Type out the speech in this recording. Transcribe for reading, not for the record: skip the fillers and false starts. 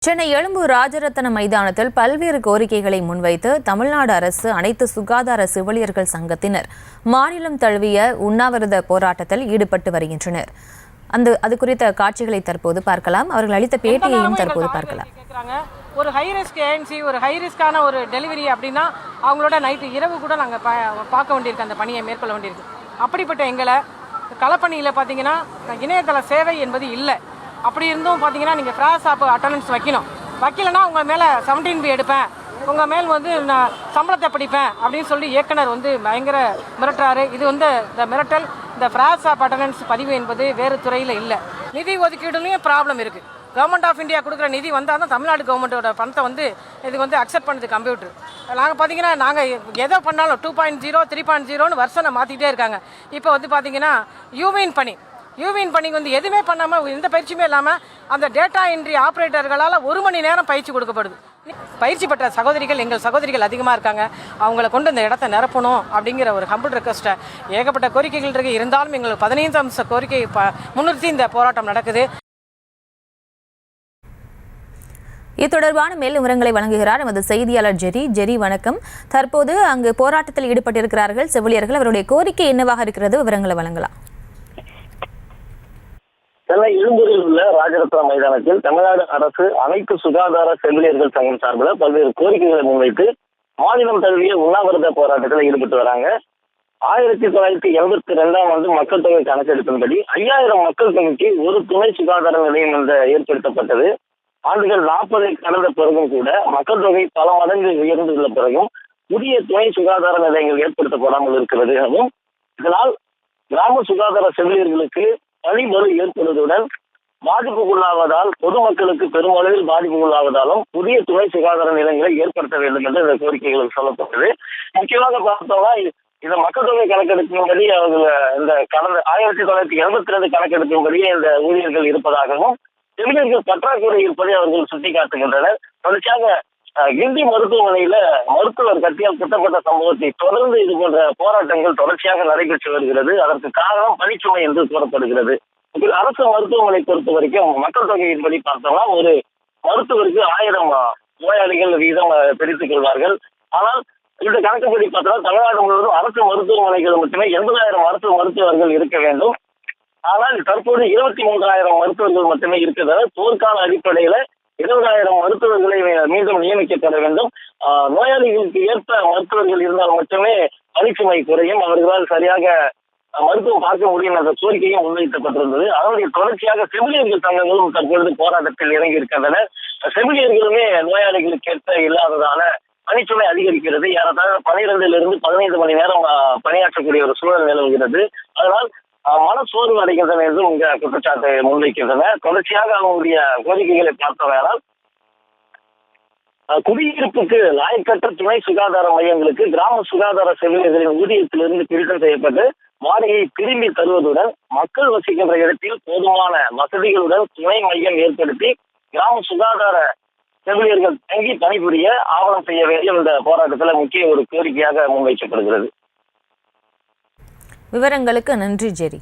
சென்னை எழும்பூர் ராஜரத்னம் மைதானத்தில் பல்வேறு கோரிக்கைகளை முன்வைத்து தமிழ்நாடு அரசு அனைத்து சுகாதார செவிலியர்கள் சங்கத்தினர் மாநிலம் தழுவிய உண்ணாவிரத போராட்டத்தில் ஈடுபட்டு வருகின்றனர். அது குறித்த காட்சிகளை தற்போது பார்க்கலாம். அவர்கள் அளித்த பேட்டியையும் தற்போது பார்க்கலாம். ஒரு ஹை ரிஸ்க் ஏஎன்சி, ஒரு ஹை ரிஸ்கான ஒரு டெலிவரி அப்படின்னா அவங்களோட நைட்டு இரவு கூட நாங்கள் பார்க்க வேண்டியிருக்கு, அந்த பணியை மேற்கொள்ள வேண்டியிருக்கு. அப்படிப்பட்ட எங்களை களப்பணியில் பார்த்தீங்கன்னா இணையதள சேவை என்பது இல்லை. அப்படி இருந்தும் பார்த்தீங்கன்னா நீங்கள் ஃப்ராஸ் ஆப் அட்டண்டன்ஸ் வைக்கலைன்னா உங்கள் மேலே 17B எடுப்பேன், உங்கள் மேல் நான் சம்பளத்தை பிடிப்பேன் அப்படின்னு சொல்லி இயக்குனர் பயங்கர மிரட்டுறாரு. இது இந்த மிரட்டல், இந்த ஃப்ராஸ் ஆப் அட்டண்டன்ஸ் பதிவு என்பது வேறு துறையில் இல்லை. நிதி ஒதுக்கீடுலையும் ப்ராப்ளம் இருக்குது. கவர்மெண்ட் ஆஃப் இந்தியா கொடுக்குற நிதி வந்தால் தான் தமிழ்நாடு கவர்மெண்ட்டோட பணத்தை இதுக்கு அக்செப்ட் பண்ணுது கம்ப்யூட்டர். நாங்கள் பார்த்தீங்கன்னா நாங்கள் எதை பண்ணாலும் 2.0 3.0ன்னு வருஷனை மாற்றிக்கிட்டே இருக்காங்க. இப்போ பார்த்தீங்கன்னா யூவின் பணி எதுவுமே பண்ணாமல், எந்த பயிற்சியுமே இல்லாமல் அந்த டேட்டா என்ட்ரி ஆப்ரேட்டர்களால் 1 மணி நேரம் பயிற்சி கொடுக்கப்படுது. பயிற்சி பெற்ற எங்கள் சகோதரிகள் அதிகமாக இருக்காங்க. அவங்கள கொண்டு இந்த இடத்த நிரப்பணும் அப்படிங்கிற ஒரு ஹம்பிள் ரெக்வஸ்ட்டை ஏகப்பட்ட கோரிக்கைகள் இருக்குது. இருந்தாலும் எங்களுக்கு 15 அம்ச கோரிக்கை முன்னிறுத்தி இந்த போராட்டம் நடக்குது. இது தொடர்பான மேலும் விவரங்களை வழங்குகிறார் நமது செய்தியாளர் ஜெரி. வணக்கம். தற்போது அங்கு போராட்டத்தில் ஈடுபட்டிருக்கிறார்கள் செவிலியர்கள். அவருடைய கோரிக்கை என்னவாக இருக்கிறது? விவரங்களை வழங்கலாம். சென்னை எழும்பூரில் உள்ள ராஜரத்னம் மைதானத்தில் தமிழ்நாடு அரசு அனைத்து சுகாதார செவிலியர்கள் சங்கம் சார்பில் பல்வேறு கோரிக்கைகளை முன்வைத்து மாநிலம் தழுவிய உண்ணாவிரத போராட்டத்தில் ஈடுபட்டு வராங்க. 1982ஆம் ஆண்டு மக்கள் தொகை கணக்கெடுப்பின்படி 5000 மக்கள் தொகைக்கு ஒரு துணை சுகாதார நிலையம் ஏற்படுத்தப்பட்டது. ஆண்டுகள் 40 கடந்த பிறகும் கூட மக்கள் தொகை பல மடங்கு உயர்ந்துள்ள பிறகும் புதிய துணை சுகாதார நிலையங்கள் ஏற்படுத்தப்படாமல் இருக்கிறது எனவும், இதனால் கிராம சுகாதார செவிலியர்களுக்கு பணிபளு ஏற்படுவதுடன் பாதிப்புக்குள்ளாவதால் பொதுமக்களுக்கு பெருமளவில் பாதிப்புக்குள்ளாவதாலும் புதிய துணை சுகாதார நிலையங்களை ஏற்படுத்த வேண்டும் என்று இந்த கோரிக்கைகள் சொல்லப்பட்டது. முக்கியமாக பார்த்தோம்னா, இந்த மக்கள் தொகை கணக்கெடுப்பின்படி அவர்கள் இந்த கடந்த 1982 கணக்கெடுப்பின்படியே இந்த ஊழியர்கள் இருப்பதாகவும் செவிலியர்கள் பற்றாக்குறை இருப்பதை அவர்கள் சுட்டிக்காட்டுகின்றனர். தொடர்ச்சியாக கிண்டி மருத்துவமனையில மருத்துவர் கத்தியால் குத்தப்பட்ட சம்பவத்தை தொடர்ந்து இது போன்ற போராட்டங்கள் தொடர்ச்சியாக நடைபெற்று வருகிறது. அதற்கு காரணம் பணிச்சுமை என்று கூறப்படுகிறது. அரசு மருத்துவமனை பொறுத்த வரைக்கும் மக்கள் தொகையின்படி பார்த்தோம்னா ஒரு மருத்துவருக்கு 1000 நோயாளிகள் வீதம் பிரித்துக் கொள்வார்கள். ஆனால் இந்த கணக்குப்படி பார்த்தோம்னா தமிழ்நாடு முழுவதும் அரசு மருத்துவமனைகள் மட்டுமே 80,000 மருத்துவர்கள் இருக்க வேண்டும். ஆனால் தற்போது 23,000 மருத்துவர்கள் மட்டுமே இருக்கிறது. போர்க்கால அடிப்படையில 20,000 மருத்துவர்களை மீண்டும் நியமிக்கப்பட வேண்டும். நோயாளிகளுக்கு ஏற்ப மருத்துவர்கள் இருந்தால் மட்டுமே பணிச்சுமை குறையும், அவர்களால் சரியாக மருத்துவம் பார்க்க முடியும் என்ற கோரிக்கையும் முன்வைக்கப்பட்டிருந்தது. அதனுடைய தொடர்ச்சியாக செவிலியர்கள் சங்கங்களும் தற்பொழுது போராட்டத்தில் இறங்கி இருக்கின்றனர். செவிலியர்களுமே நோயாளிகளுக்கு ஏற்ப இல்லாததால பணிச்சுமை அதிகரிக்கிறது. ஏறத்தாழ 12 to 15 மணி நேரம் பணியாற்றக்கூடிய ஒரு சூழல் நிலவுகிறது. அதனால் மனசோர்வு அடைகின்றன என்று இங்க குற்றச்சாட்டு முன்வைக்கின்றன. தொடர்ச்சியாக அவங்களுடைய கோரிக்கைகளை பார்த்தவரால் குடியிருப்புக்கு லாயக்கற்ற துணை சுகாதார மையங்களுக்கு கிராம சுகாதார செவிலியர்களின் ஊதியத்திலிருந்து பிரித்தம் செய்யப்பட்டு வாடகையை திரும்பி தருவதுடன் மக்கள் வசிக்கின்ற இடத்தில் போதுமான வசதிகளுடன் துணை மையம் ஏற்படுத்தி கிராம சுகாதார செவிலியர்கள் தங்கி பணிபுரிய ஆவணம் செய்ய வேண்டிய இந்த போராட்டத்தில் முக்கிய ஒரு கோரிக்கையாக முன்வைக்கப்படுகிறது. விவரங்களுக்கு நன்றி ஜெரி.